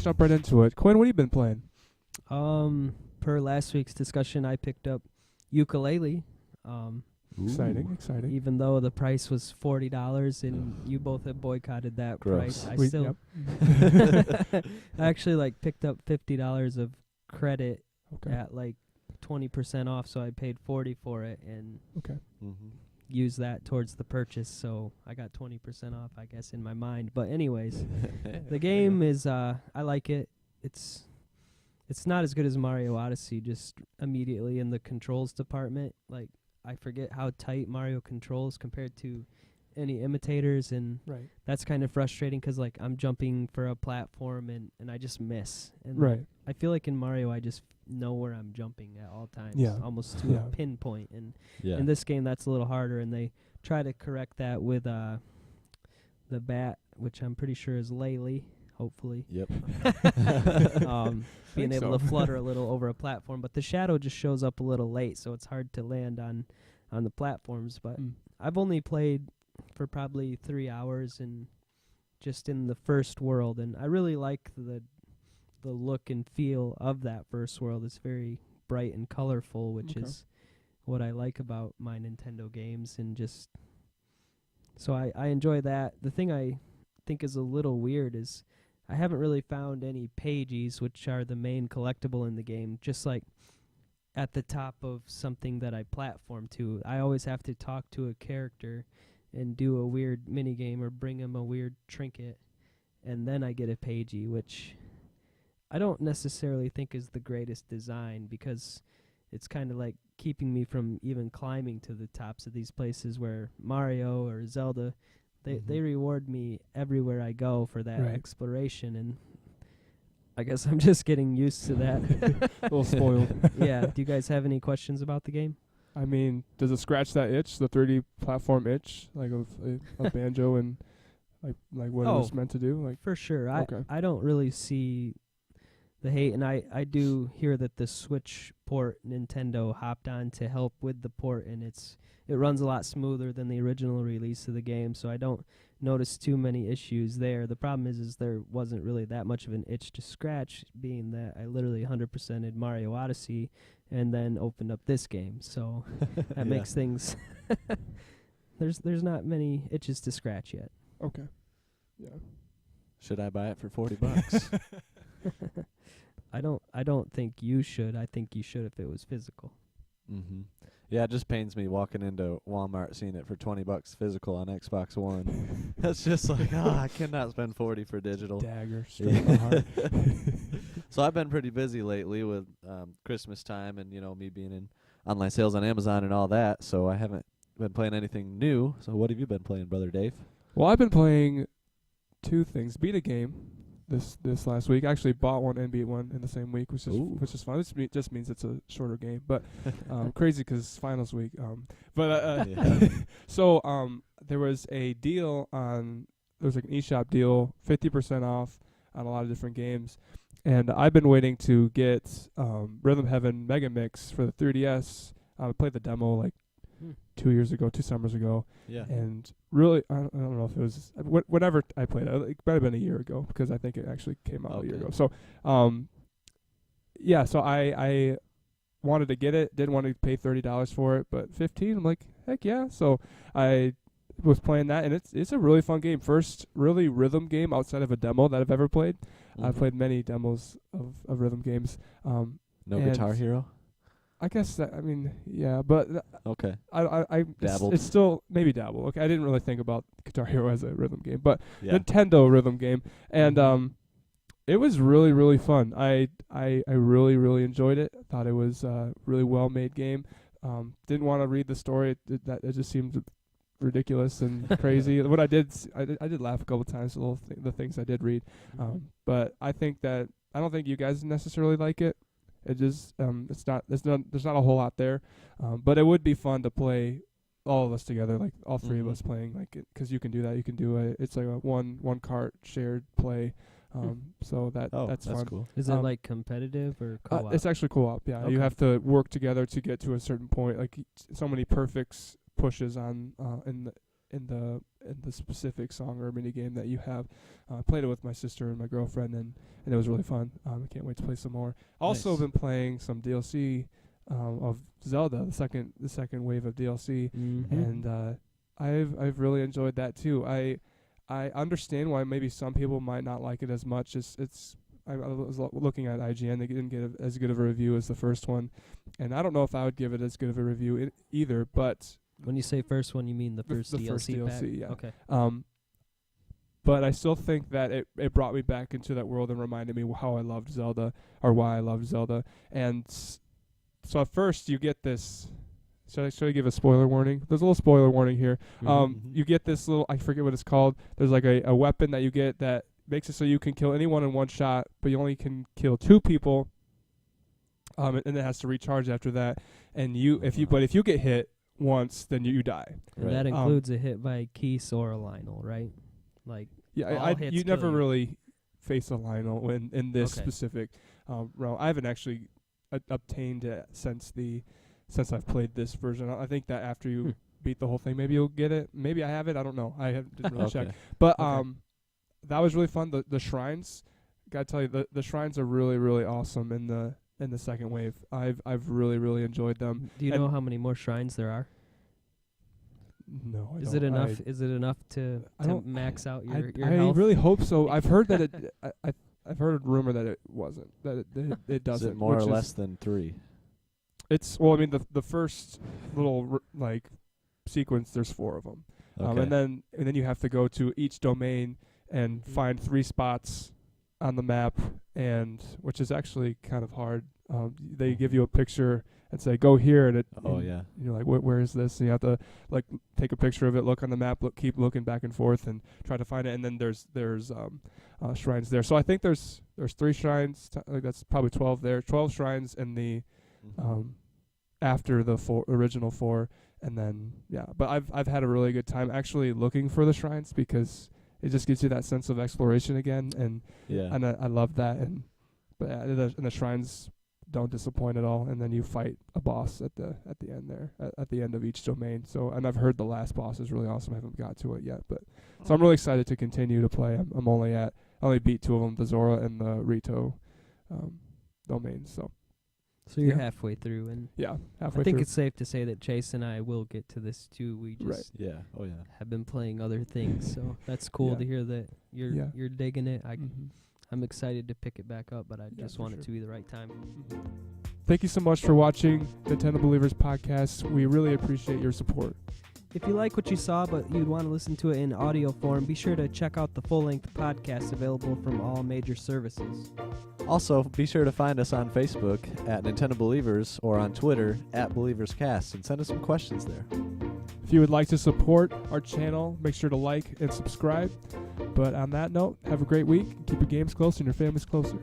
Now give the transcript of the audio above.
jump right into it. Quinn, what have you been playing? Per last week's discussion, I picked up Yooka Laylee. Exciting. Even though the price was $40 and you both have boycotted that Gross. price, I still I actually picked up $50 of credit at 20% off, so I paid $40 for it and used that towards the purchase, so I got 20% off, I guess, in my mind. But anyways, the game is I like it. It's not as good as Mario Odyssey, just immediately in the controls department. I forget how tight Mario controls compared to any imitators, and that's kind of frustrating because I'm jumping for a platform and I just miss. And I feel like in Mario I just know where I'm jumping at all times, almost to a pinpoint. And in this game that's a little harder, and they try to correct that with the bat, which I'm pretty sure is Laylee. Hopefully. Yep. Being able to flutter a little over a platform, but the shadow just shows up a little late, so it's hard to land on the platforms. But I've only played for probably 3 hours and just in the first world, and I really like the look and feel of that first world. It's very bright and colorful, which is what I like about my Nintendo games, and just so I enjoy that. The thing I think is a little weird is I haven't really found any pages, which are the main collectible in the game, just at the top of something that I platform to. I always have to talk to a character and do a weird mini game or bring him a weird trinket, and then I get a pagey, which I don't necessarily think is the greatest design, because it's kind of keeping me from even climbing to the tops of these places where Mario or Zelda, they reward me everywhere I go for that exploration, and I guess I'm just getting used to that. A little spoiled. Yeah. Do you guys have any questions about the game? I mean, does it scratch that itch, the 3D platform itch, of Banjo and what it was meant to do? For sure. I don't really see the hate, and I do hear that the Switch port Nintendo hopped on to help with the port, and it runs a lot smoother than the original release of the game, so I don't notice too many issues there. The problem is there wasn't really that much of an itch to scratch, being that I literally 100%ed Mario Odyssey and then opened up this game, so that makes things there's not many itches to scratch yet. Okay. Yeah. Should I buy it for $40? I don't think you should. I think you should if it was physical. Yeah, it just pains me walking into Walmart seeing it for $20 physical on Xbox One. That's just I cannot spend $40 for digital. Dagger straight in the heart. So I've been pretty busy lately with Christmas time and me being in online sales on Amazon and all that. So I haven't been playing anything new. So what have you been playing, Brother Dave? Well, I've been playing two things. Beat a game this last week. I actually bought one and beat one in the same week, which is fun. This just means it's a shorter game, but crazy because finals week. So there was a deal there was an eShop deal, 50% off on a lot of different games, and I've been waiting to get Rhythm Heaven Mega Mix for the 3DS. I played the demo 2 summers ago. Yeah. And really, I don't know if it was whenever I played it. It might have been a year ago because I think it actually came out a year ago. So, so I wanted to get it. Didn't want to pay $30 for it, but $15. I'm like, heck yeah. So I was playing that, and it's a really fun game. First really rhythm game outside of a demo that I've ever played. I've played many demos of rhythm games. No Guitar Hero? I guess but okay. I dabbled. It's still maybe dabble. Okay, I didn't really think about Guitar Hero as a rhythm game, but Nintendo rhythm game, and it was really really fun. I really really enjoyed it. Thought it was a really well made game. Didn't want to read the story. It just seemed ridiculous and crazy. What I did laugh a couple times. The things I did read, but I don't think you guys necessarily like it. It just there's not a whole lot there, but it would be fun to play all of us together, all three of us playing, because you can do that. You can do it's like a one cart shared play, so that's fun. Cool. Is it competitive or co-op? It's actually co-op. Yeah, okay. You have to work together to get to a certain point. So many perfects pushes on in the specific song or mini game that you have. I played it with my sister and my girlfriend, and it was really fun. I can't wait to play some more. Also Nice. been playing some DLC of Zelda, the second wave of DLC, and I've really enjoyed that too. I understand why maybe some people might not like it as much. I was looking at IGN; they didn't get as good of a review as the first one, and I don't know if I would give it as good of a review either. But when you say first one, you mean the first the DLC first DLC, pack? yeah. Okay. But I still think that it brought me back into that world and reminded me how I loved Zelda, or why I loved Zelda. And so at first you get this. Should I give a spoiler warning? There's a little spoiler warning here. You get this little, I forget what it's called. There's like a weapon that you get that makes it so you can kill anyone in one shot, but you only can kill 2 people. And it has to recharge after that. And if you get hit once, then you die. And that includes a hit by Key, Sora, Lionel, right? Like, you never really face a Lionel in this specific realm. I haven't actually obtained it since I've played this version. I think that after you beat the whole thing, maybe you'll get it. Maybe I have it. I don't know. Didn't really check. But that was really fun. The shrines, gotta tell you, the shrines are really, really awesome in the second wave. I've really, really enjoyed them. Do you know how many more shrines there are? No, I don't. Is it enough? Is it enough to max out your I health? really hope so. I've heard that I've heard a rumor that it wasn't. That it doesn't. Is it more or less than 3? It's I mean the first little sequence. There's 4 of them, and then you have to go to each domain and find 3 spots on the map, and which is actually kind of hard. They give you a picture and say go here, and you're like where is this? And you have to take a picture of it, look on the map, keep looking back and forth, and try to find it. And then there's shrines there. So I think there's 3 shrines. That's probably 12 there. 12 shrines in the after the original 4, and then But I've had a really good time actually looking for the shrines because it just gives you that sense of exploration again, and I love that. And the shrines don't disappoint at all. And then you fight a boss at the end there at the end of each domain. So and I've heard the last boss is really awesome. I haven't got to it yet, but so I'm really excited to continue to play. I only beat 2 of them, the Zora and the Rito domains. So you're halfway through, and halfway. I think it's safe to say that Chase and I will get to this too. We just have been playing other things, so that's cool to hear that you're digging it. I'm excited to pick it back up, but I just want it to be the right time. Thank you so much for watching Nintendo Believers Podcast. We really appreciate your support. If you like what you saw, but you'd want to listen to it in audio form, be sure to check out the full-length podcast available from all major services. Also, be sure to find us on Facebook at Nintendo Believers or on Twitter at BelieversCast and send us some questions there. If you would like to support our channel, make sure to like and subscribe. But on that note, have a great week. Keep your games close and your families closer.